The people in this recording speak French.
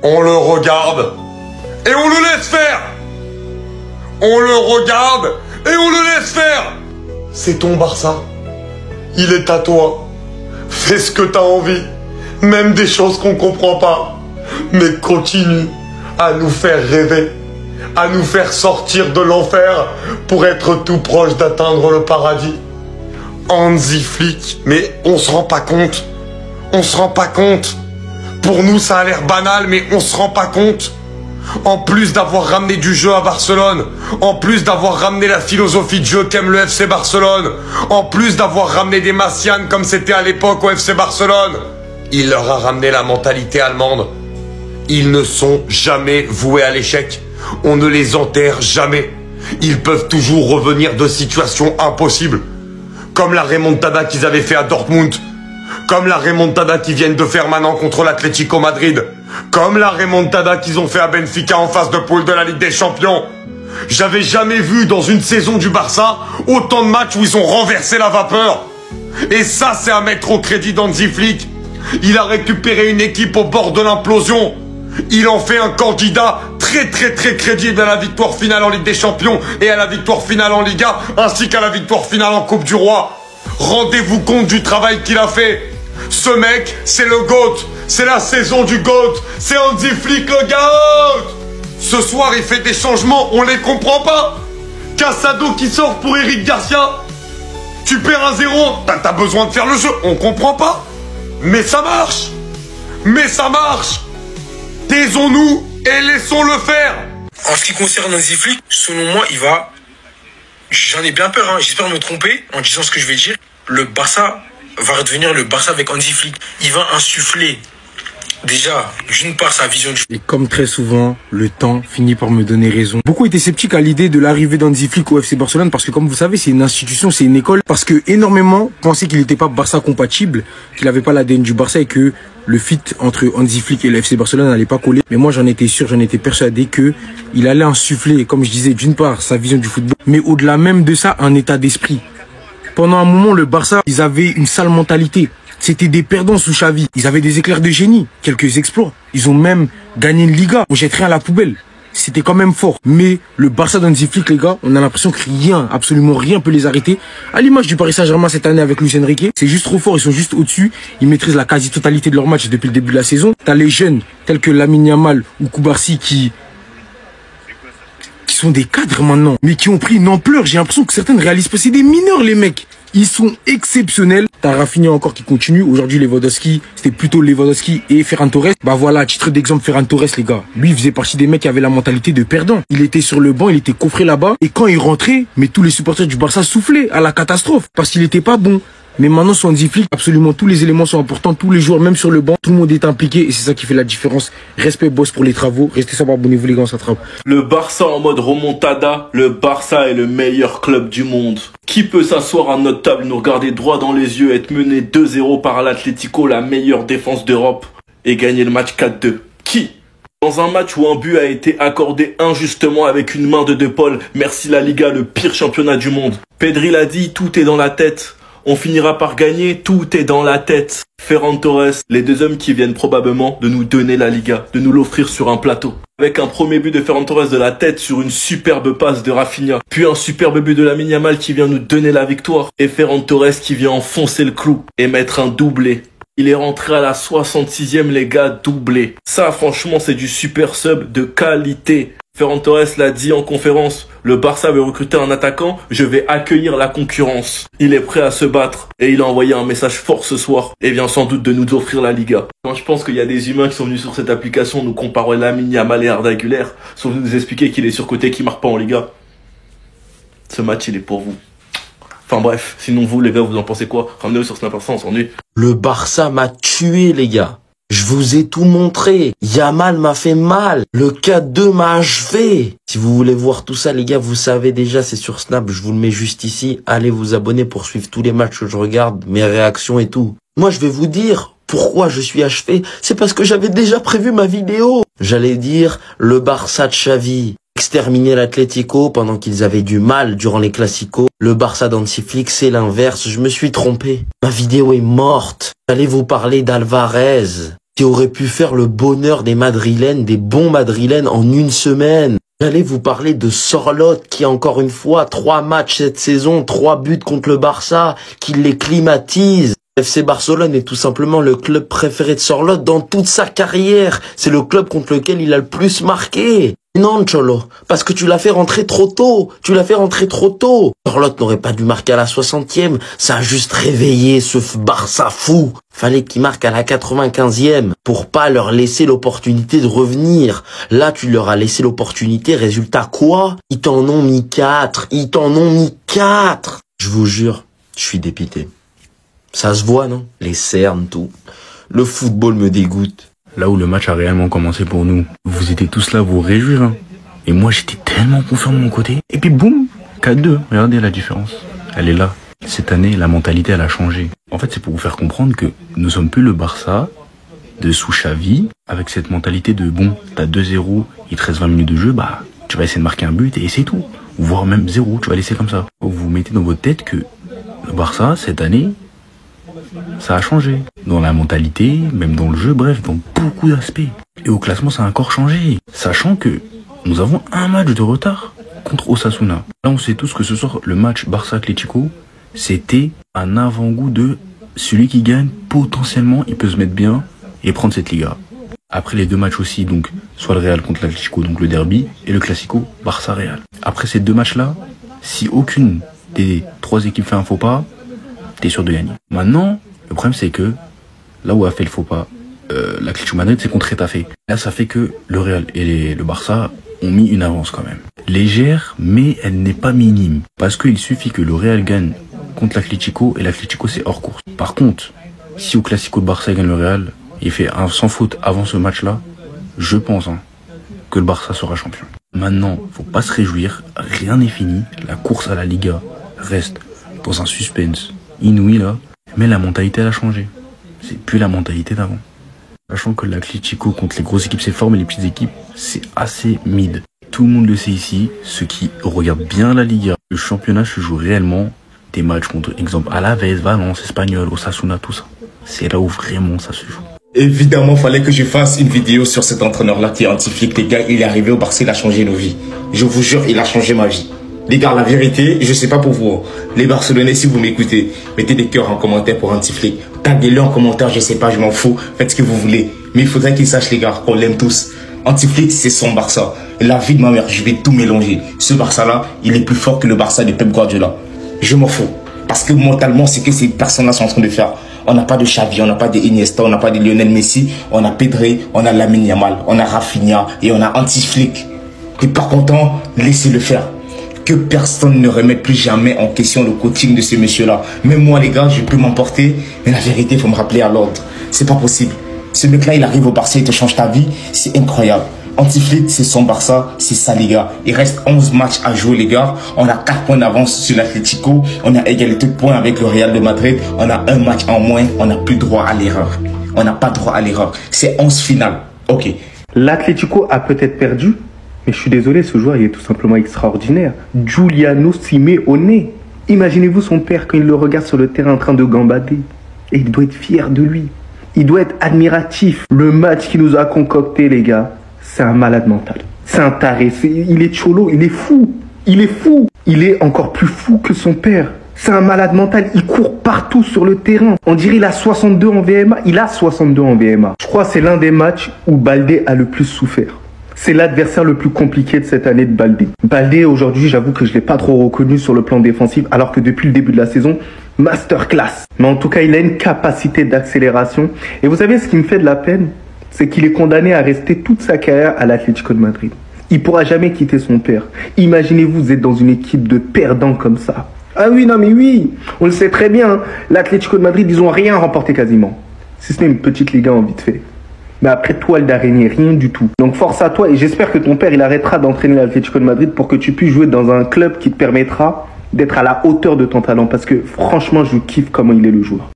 On le regarde et on le laisse faire. On le regarde et on le laisse faire. C'est ton Barça. Il est à toi. Fais ce que t'as envie. Même des choses qu'on comprend pas. Mais continue à nous faire rêver. À nous faire sortir de l'enfer pour être tout proche d'atteindre le paradis. Hansi Flick, mais on se rend pas compte. On se rend pas compte. Pour nous, ça a l'air banal, mais on se rend pas compte. En plus d'avoir ramené du jeu à Barcelone, en plus d'avoir ramené la philosophie de jeu qu'aime le FC Barcelone, en plus d'avoir ramené des Massianes comme c'était à l'époque au FC Barcelone, il leur a ramené la mentalité allemande. Ils ne sont jamais voués à l'échec. On ne les enterre jamais. Ils peuvent toujours revenir de situations impossibles. Comme la remontada qu'ils avaient fait à Dortmund. Comme la remontada qu'ils viennent de faire maintenant contre l'Atlético Madrid. Comme la remontada qu'ils ont fait à Benfica en phase de poule de la Ligue des Champions. J'avais jamais vu dans une saison du Barça autant de matchs où ils ont renversé la vapeur. Et ça, c'est à mettre au crédit d'Hansi Flick. Il a récupéré une équipe au bord de l'implosion. Il en fait un candidat très crédible à la victoire finale en Ligue des Champions et à la victoire finale en Liga, ainsi qu'à la victoire finale en Coupe du Roi. Rendez-vous compte du travail qu'il a fait. Ce mec, c'est le GOAT. C'est la saison du GOAT. C'est Hansi Flick le GOAT. Ce soir, il fait des changements, on les comprend pas. Casado qui sort pour Eric Garcia. Tu perds 1-0, t'as besoin de faire le jeu, on comprend pas. Mais ça marche. Mais ça marche. Taisons-nous et laissons-le faire. En ce qui concerne Hansi Flick, selon moi, il va... J'en ai bien peur, hein. J'espère me tromper en disant ce que je vais dire. Le Barça va redevenir le Barça avec Hansi Flick. Il va insuffler, déjà, d'une part, sa vision du... Et comme très souvent, le temps finit par me donner raison. Beaucoup étaient sceptiques à l'idée de l'arrivée d'Hansi Flick au FC Barcelone parce que, comme vous savez, c'est une institution, c'est une école. Parce que énormément pensaient qu'il n'était pas Barça compatible, qu'il n'avait pas l'ADN du Barça et que le fit entre Hansi Flick et le FC Barcelone n'allait pas coller. Mais moi, j'en étais sûr, j'en étais persuadé que il allait insuffler, comme je disais, d'une part, sa vision du football, mais au-delà même de ça, un état d'esprit. Pendant un moment, le Barça, ils avaient une sale mentalité. C'était des perdants sous Xavi. Ils avaient des éclairs de génie, quelques exploits. Ils ont même gagné une Liga. On jette rien à la poubelle. C'était quand même fort. Mais le Barça d'Hansi Flick, les gars, on a l'impression que rien, absolument rien peut les arrêter. À l'image du Paris Saint-Germain cette année avec Luis Enrique, c'est juste trop fort. Ils sont juste au-dessus. Ils maîtrisent la quasi-totalité de leurs matchs depuis le début de la saison. T'as les jeunes tels que Lamine Yamal ou Koubarsi qui sont des cadres maintenant, mais qui ont pris une ampleur. J'ai l'impression que certains ne réalisent pas. C'est des mineurs, les mecs. Ils sont exceptionnels. T'as Rafinha encore qui continue. Aujourd'hui, Lewandowski, c'était plutôt Lewandowski et Ferran Torres. Bah voilà, à titre d'exemple, Ferran Torres, les gars. Lui, il faisait partie des mecs qui avaient la mentalité de perdant. Il était sur le banc, il était coffré là-bas. Et quand il rentrait, mais tous les supporters du Barça soufflaient à la catastrophe. Parce qu'il était pas bon. Mais maintenant, sur Hansi Flick, absolument tous les éléments sont importants. Tous les joueurs, même sur le banc, tout le monde est impliqué. Et c'est ça qui fait la différence. Respect, boss, pour les travaux. Restez sobre, abonnez-vous, les gars, on s'attrape. Le Barça en mode remontada. Le Barça est le meilleur club du monde. Qui peut s'asseoir à notre table, nous regarder droit dans les yeux, être mené 2-0 par l'Atlético, la meilleure défense d'Europe, et gagner le match 4-2? Qui? Dans un match où un but a été accordé injustement avec une main de De Paul, merci la Liga, le pire championnat du monde. Pedri l'a dit, tout est dans la tête. On finira par gagner, tout est dans la tête. Ferran Torres, les deux hommes qui viennent probablement de nous donner la Liga, de nous l'offrir sur un plateau. Avec un premier but de Ferran Torres de la tête sur une superbe passe de Rafinha, puis un superbe but de Lamine Yamal qui vient nous donner la victoire, et Ferran Torres qui vient enfoncer le clou et mettre un doublé. Il est rentré à la 66e, les gars, doublé. Ça, franchement, c'est du super sub de qualité. Ferran Torres l'a dit en conférence, le Barça veut recruter un attaquant, je vais accueillir la concurrence. Il est prêt à se battre et il a envoyé un message fort ce soir et vient sans doute de nous offrir la Liga. Quand je pense qu'il y a des humains qui sont venus sur cette application nous comparer Lamine Yamal et Arda Güler, sont venus nous expliquer qu'il est surcoté, qu'il marque pas en Liga. Ce match, il est pour vous. Enfin bref, sinon vous les gars, vous en pensez quoi? Ramenez-le sur Snap, on s'ennuie. Le Barça m'a tué, les gars. Je vous ai tout montré. Yamal m'a fait mal. Le 4-2 m'a achevé. Si vous voulez voir tout ça, les gars, vous savez déjà, c'est sur Snap. Je vous le mets juste ici. Allez vous abonner pour suivre tous les matchs que je regarde, mes réactions et tout. Moi, je vais vous dire pourquoi je suis achevé. C'est parce que j'avais déjà prévu ma vidéo. J'allais dire le Barça de Xavi. Exterminer l'Atlético pendant qu'ils avaient du mal durant les Classicos. Le Barça d'Hansi Flick, c'est l'inverse. Je me suis trompé. Ma vidéo est morte. J'allais vous parler d'Alvarez. qui aurait pu faire le bonheur des Madrilènes, des bons Madrilènes en une semaine. J'allais vous parler de Sorloth qui, encore une fois, 3 matchs cette saison, 3 buts contre le Barça, qui les climatise. FC Barcelone est tout simplement le club préféré de Sorloth dans toute sa carrière. C'est le club contre lequel il a le plus marqué. Non, Cholo, parce que tu l'as fait rentrer trop tôt. Sorloth n'aurait pas dû marquer à la 60e. Ça a juste réveillé ce Barça fou. Fallait qu'il marque à la 95e pour pas leur laisser l'opportunité de revenir. Là, tu leur as laissé l'opportunité. Résultat quoi? Ils t'en ont mis 4. Je vous jure, je suis dépité. Ça se voit, non? Les cernes, tout. Le football me dégoûte. Là où le match a réellement commencé pour nous, vous étiez tous là à vous réjouir. Hein. Et moi, j'étais tellement confiant de mon côté. Et puis boum, 4-2. Regardez la différence. Elle est là. Cette année, la mentalité, elle a changé. En fait, c'est pour vous faire comprendre que nous sommes plus le Barça de sous Xavi, avec cette mentalité de bon, t'as 2-0, il te reste 20 minutes de jeu, bah, tu vas essayer de marquer un but et c'est tout. Ou voire même 0, tu vas laisser comme ça. Vous mettez dans votre tête que le Barça, cette année, ça a changé. Dans la mentalité, même dans le jeu, bref, dans beaucoup d'aspects. Et au classement, ça a encore changé. Sachant que nous avons un match de retard contre Osasuna. Là, on sait tous que ce soir, le match Barça-Atlético, c'était un avant-goût de celui qui gagne, potentiellement, il peut se mettre bien et prendre cette Liga. Après les 2 matchs aussi, donc, soit le Real contre l'Atlético, donc le derby, et le Classico, Barça-Real. Après ces 2 matchs-là, si aucune des 3 équipes fait un faux pas, t'es sûr de gagner. Maintenant, le problème c'est que là où a fait le faux pas l'Atlético Madrid, c'est contre Getafe. Là, ça fait que le Real et le Barça ont mis une avance quand même. Légère, mais elle n'est pas minime. Parce qu'il suffit que le Real gagne contre l'Atlético et l'Atlético c'est hors course. Par contre, si au Classico de Barça gagne le Real, il fait un sans faute avant ce match-là, je pense que le Barça sera champion. Maintenant, faut pas se réjouir, rien n'est fini. La course à la Liga reste dans un suspense inouï là, mais la mentalité elle a changé. C'est plus la mentalité d'avant. Sachant que l'Atlético contre les grosses équipes c'est fort, mais les petites équipes c'est assez mid. Tout le monde le sait ici, ceux qui regardent bien la Liga, le championnat se joue réellement des matchs contre, exemple, Alaves, Valence, Espanyol, Osasuna, tout ça. C'est là où vraiment ça se joue. Évidemment, fallait que je fasse une vidéo sur cet entraîneur-là qui est anti-flic. Les gars, il est arrivé au Barça, il a changé nos vies. Je vous jure, il a changé ma vie. Les gars, la vérité, je sais pas pour vous. Les Barcelonais, si vous m'écoutez, mettez des cœurs en commentaire pour anti-flic. Taguez-le en commentaire, je sais pas, je m'en fous. Faites ce que vous voulez. Mais il faudrait qu'ils sachent, les gars, qu'on l'aime tous. Anti-flic, c'est son Barça. La vie de ma mère, je vais tout mélanger. Ce Barça-là, il est plus fort que le Barça de Pep Guardiola. Je m'en fous. Parce que mentalement, c'est que ces personnes-là sont en train de faire. On n'a pas de Xavi, on n'a pas de Iniesta, on n'a pas de Lionel Messi, on a Pedri, on a Lamine Yamal, on a Rafinha et on a Anti-Flic. Et par contre, laissez-le faire. Que personne ne remette plus jamais en question le coaching de ce monsieur-là. Même moi, les gars, je peux m'emporter, mais la vérité, il faut me rappeler à l'ordre. C'est pas possible. Ce mec-là, il arrive au Barça, il te change ta vie, c'est incroyable. Anti-Flic, c'est son Barça, c'est ça, les gars. Il reste 11 matchs à jouer, les gars. On a 4 points d'avance sur l'Atlético. On a égalité de points avec le Real de Madrid. On a un match en moins. On n'a plus droit à l'erreur. On n'a pas droit à l'erreur. C'est 11 finales. Ok. L'Atlético a peut-être perdu, mais je suis désolé, ce joueur, il est tout simplement extraordinaire. Giuliano Simeone. Imaginez-vous son père quand il le regarde sur le terrain en train de gambader. Et il doit être fier de lui. Il doit être admiratif. Le match qu'il nous a concocté, les gars, c'est un malade mental. C'est un taré. Il est cholo, il est fou. Il est fou. Il est encore plus fou que son père. C'est un malade mental. Il court partout sur le terrain. On dirait qu'il a 62 en VMA. Il a 62 en VMA. Je crois que c'est l'un des matchs où Baldé a le plus souffert. C'est l'adversaire le plus compliqué de cette année de Baldé. Baldé, aujourd'hui, j'avoue que je ne l'ai pas trop reconnu sur le plan défensif, alors que depuis le début de la saison, masterclass. Mais en tout cas, il a une capacité d'accélération. Et vous savez, ce qui me fait de la peine, c'est qu'il est condamné à rester toute sa carrière à l'Atlético de Madrid. Il pourra jamais quitter son père. Imaginez-vous, vous êtes dans une équipe de perdants comme ça. Ah oui, non mais oui, on le sait très bien. L'Atlético de Madrid, ils ont rien remporté quasiment. Si ce n'est une petite Liga en vite fait. Mais après, toile d'araignée, rien du tout. Donc force à toi et j'espère que ton père, il arrêtera d'entraîner l'Atlético de Madrid pour que tu puisses jouer dans un club qui te permettra d'être à la hauteur de ton talent. Parce que franchement, je kiffe comment il est le joueur.